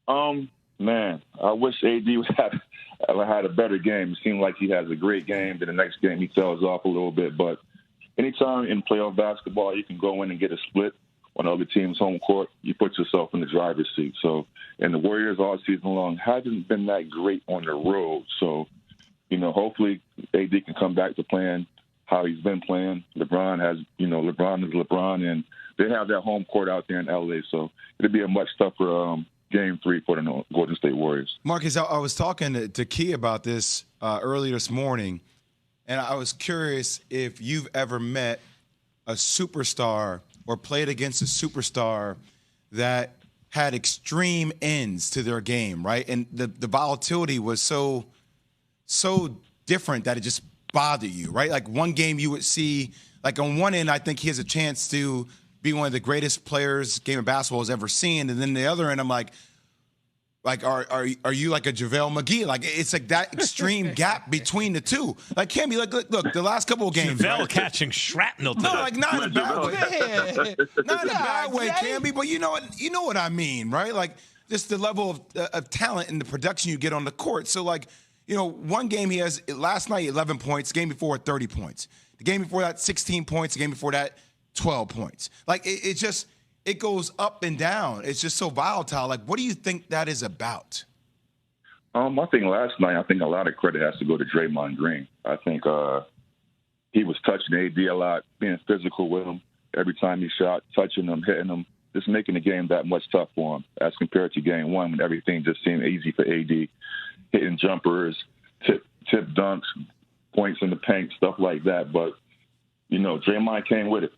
Man, I wish AD would have had a better game. It seemed like he has a great game. Then the next game he tails off a little bit. But anytime in playoff basketball, you can go in and get a split on the other team's home court. You put yourself in the driver's seat. So, and the Warriors all season long haven't been that great on the road. So, hopefully AD can come back to playing how he's been playing. LeBron is LeBron, and they have that home court out there in LA. So it'll be a much tougher Game 3 for the Golden State Warriors. Marcus, I was talking to Key about this earlier this morning, and I was curious if you've ever met a superstar or played against a superstar that had extreme ends to their game, right? And the volatility was so different that it just bothered you, right? Like one game you would see, like on one end, I think he has a chance to be one of the greatest players game of basketball has ever seen. And then the other end, I'm like, are you like a JaVale McGee? Like, it's like that extreme gap between the two. Like, can't be like, look, the last couple of games. JaVale right? catching shrapnel today. No, like not in a bad way. Not in a bad way, Camby, but you know what I mean, right? Like, just the level of talent and the production you get on the court. So, like, one game he has, last night, 11 points. The game before, 30 points. The game before that, 16 points. The game before that, 12 points. Like, it goes up and down. It's just so volatile. Like, what do you think that is about? I think last night, a lot of credit has to go to Draymond Green. I think he was touching AD a lot, being physical with him every time he shot, touching him, hitting him, just making the game that much tough for him as compared to game one when everything just seemed easy for AD, hitting jumpers, tip dunks, points in the paint, stuff like that. But Draymond came with it.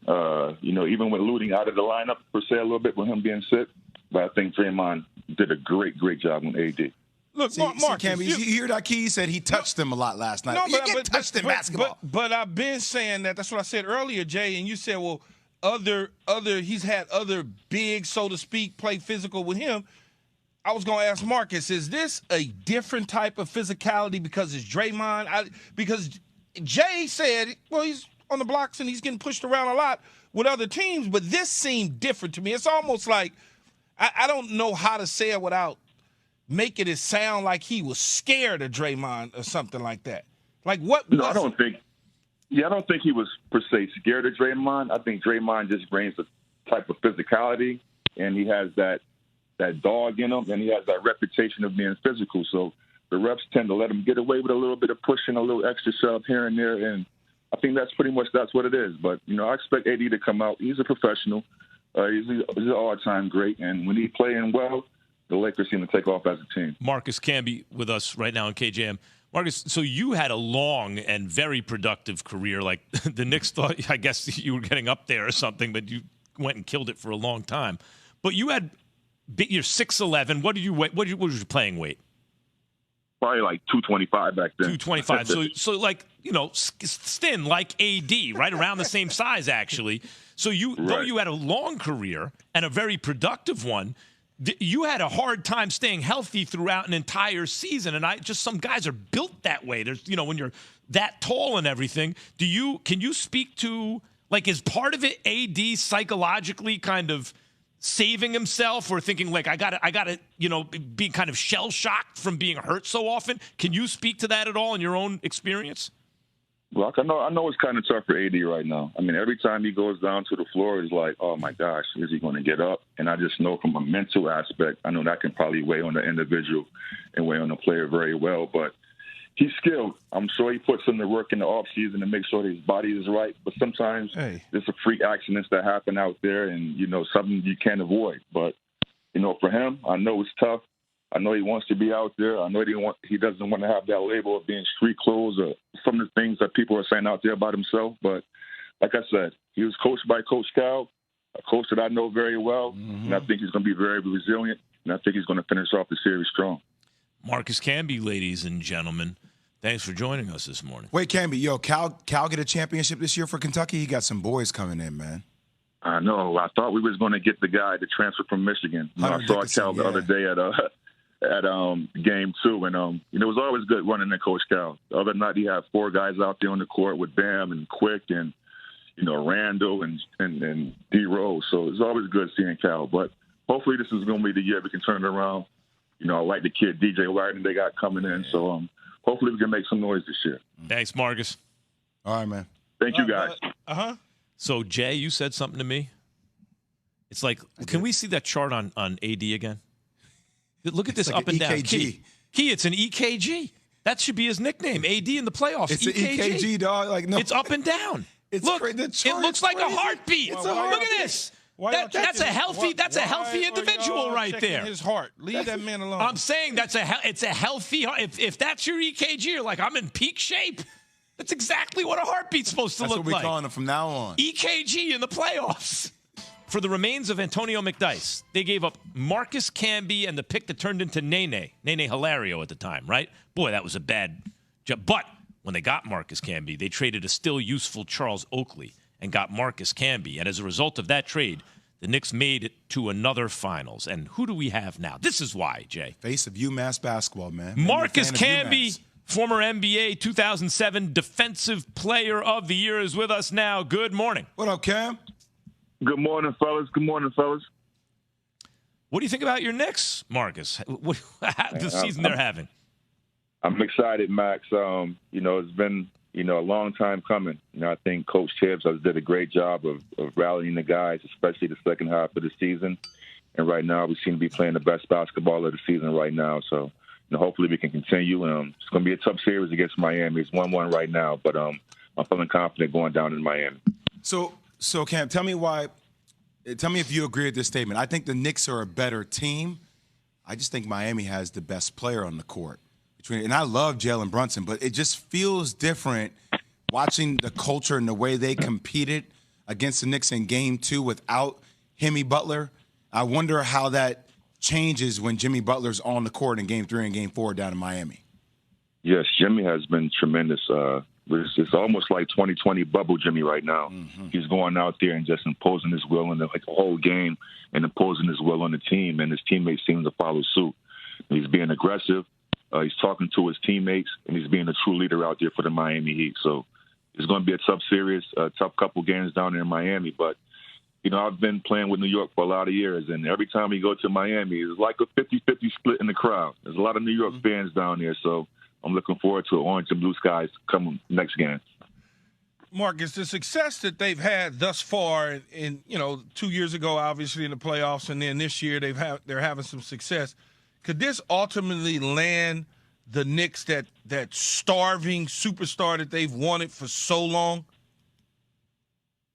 Even with Looting out of the lineup per se a little bit with him being sick, but I think Draymond did a great job on AD. Look, Marcus, Camby, you hear that? Key said he touched him a lot last night. You get touched in basketball. But I've been saying that. That's what I said earlier, Jay. And you said, well, he's had other big, so to speak, play physical with him. I was going to ask Marcus, is this a different type of physicality because it's Draymond? Because Jay said, well, he's on the blocks and he's getting pushed around a lot with other teams, but this seemed different to me. It's almost like I don't know how to say it without making it sound like he was scared of Draymond or something like that. Like what? No, I don't think he was per se scared of Draymond. I think Draymond just brings a type of physicality, and he has that dog in him, and he has that reputation of being physical. So the refs tend to let him get away with a little bit of pushing, a little extra shove here and there, and I think that's what it is. But, I expect AD to come out. He's a professional. He's an all-time great. And when he's playing well, the Lakers seem to take off as a team. Marcus Camby with us right now on KJM. Marcus, so you had a long and very productive career. Like the Knicks thought, I guess you were getting up there or something, but you went and killed it for a long time. But you're 6'11". What was your playing weight? Probably like 225 back then. 225. So like, thin like AD, right around the same size actually. So though you had a long career and a very productive one, you had a hard time staying healthy throughout an entire season. And some guys are built that way. There's, when you're that tall and everything, can you speak to, like, is part of it AD psychologically kind of saving himself or thinking like I gotta be kind of shell shocked from being hurt so often? Can you speak to that at all in your own experience? Well, I know it's kind of tough for AD right now. I mean, every time he goes down to the floor, it's like, oh my gosh, is he going to get up? And I just know from a mental aspect, I know that can probably weigh on the individual and weigh on the player very well. But he's skilled. I'm sure he puts in the work in the off season to make sure that his body is right. But sometimes there's a freak accidents that happen out there, and something you can't avoid. But for him, I know it's tough. I know he wants to be out there. I know he doesn't want to have that label of being street clothes or some of the things that people are saying out there about himself. But like I said, he was coached by Coach Cal, a coach that I know very well, and I think he's going to be very resilient, and I think he's going to finish off the series strong. Marcus Camby, ladies and gentlemen, thanks for joining us this morning. Wait, Camby, Cal get a championship this year for Kentucky? He got some boys coming in, man. I know. I thought we was going to get the guy to transfer from Michigan. I saw Cal the other day at game 2, and it was always good running in Coach Cal. The other night he had 4 guys out there on the court with Bam and Quick and Randall and D Rose. So it's always good seeing Cal. But hopefully this is going to be the year we can turn it around. I like the kid DJ Wagner they got coming in. So hopefully we can make some noise this year. Thanks, Marcus. All right, man. Thank you, guys. So, Jay, you said something to me. It's like, can we see that chart on AD again? Look at this like up and down. EKG. Key, it's an EKG. That should be his nickname. AD in the playoffs. It's EKG. an EKG, dog. Like, no. It's up and down. Look, it looks like a heartbeat. Look at this. That's a healthy individual right there. His heart. Leave that man alone. I'm saying it's a healthy heart. If that's your EKG, you're like, I'm in peak shape. That's exactly what a heartbeat's supposed to look like. That's what we're calling him from now on. EKG in the playoffs. For the remains of Antonio McDyess, they gave up Marcus Camby and the pick that turned into Nene Hilario at the time, right? Boy, that was a bad job. But when they got Marcus Camby, they traded a still useful Charles Oakley and got Marcus Camby. And as a result of that trade, the Knicks made it to another finals. And who do we have now? This is why, Jay. Face of UMass basketball, man. Marcus Camby, former NBA 2007 Defensive Player of the Year, is with us now. Good morning. What up, Cam? Good morning, fellas. Good morning, fellas. What do you think about your Knicks, Marcus? The season they're having? I'm excited, Max. It's been, a long time coming. I think Coach Tibbs has did a great job of rallying the guys, especially the second half of the season. And right now we seem to be playing the best basketball of the season right now. So, hopefully we can continue. It's going to be a tough series against Miami. It's 1-1 right now, but I'm feeling confident going down in Miami. So Cam, tell me if you agree with this statement. I think the Knicks are a better team. I just think Miami has the best player on the court. And I love Jalen Brunson, but it just feels different watching the culture and the way they competed against the Knicks in Game 2 without Jimmy Butler. I wonder how that changes when Jimmy Butler's on the court in Game 3 and Game 4 down in Miami. Yes, Jimmy has been tremendous. It's almost like 2020 bubble Jimmy right now. Mm-hmm. He's going out there and just imposing his will in the whole game and imposing his will on the team, and his teammates seem to follow suit. He's being aggressive. He's talking to his teammates, and he's being a true leader out there for the Miami Heat. So it's going to be a tough series, a tough couple games down there in Miami. But, I've been playing with New York for a lot of years, and every time we go to Miami, it's like a 50-50 split in the crowd. There's a lot of New York fans down there, so I'm looking forward to orange and blue skies coming next game. Marcus, the success that they've had thus far, in 2 years ago, obviously in the playoffs, and then this year they're having some success. Could this ultimately land the Knicks that starving superstar that they've wanted for so long?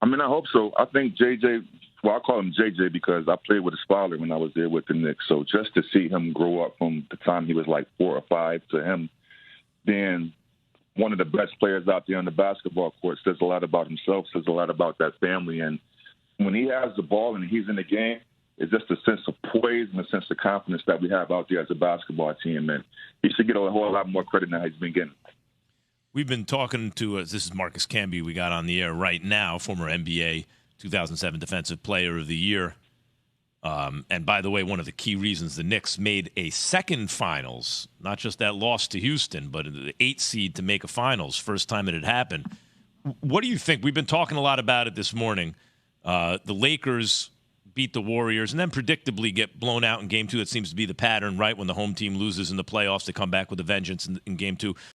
I hope so. I think JJ, I call him JJ because I played with his father when I was there with the Knicks. So just to see him grow up from the time he was like 4 or 5 to him being one of the best players out there on the basketball court says a lot about himself, says a lot about that family. And when he has the ball and he's in the game, it's just a sense of poise and a sense of confidence that we have out there as a basketball team. And he should get a whole lot more credit than he's been getting. We've been talking to, this is Marcus Camby we got on the air right now, former NBA 2007 Defensive Player of the Year. And by the way, one of the key reasons the Knicks made a second finals, not just that loss to Houston, but the 8th seed to make a finals, first time it had happened. What do you think? We've been talking a lot about it this morning. The Lakers beat the Warriors and then predictably get blown out in Game 2. That seems to be the pattern, right? When the home team loses in the playoffs, they come back with a vengeance in Game 2.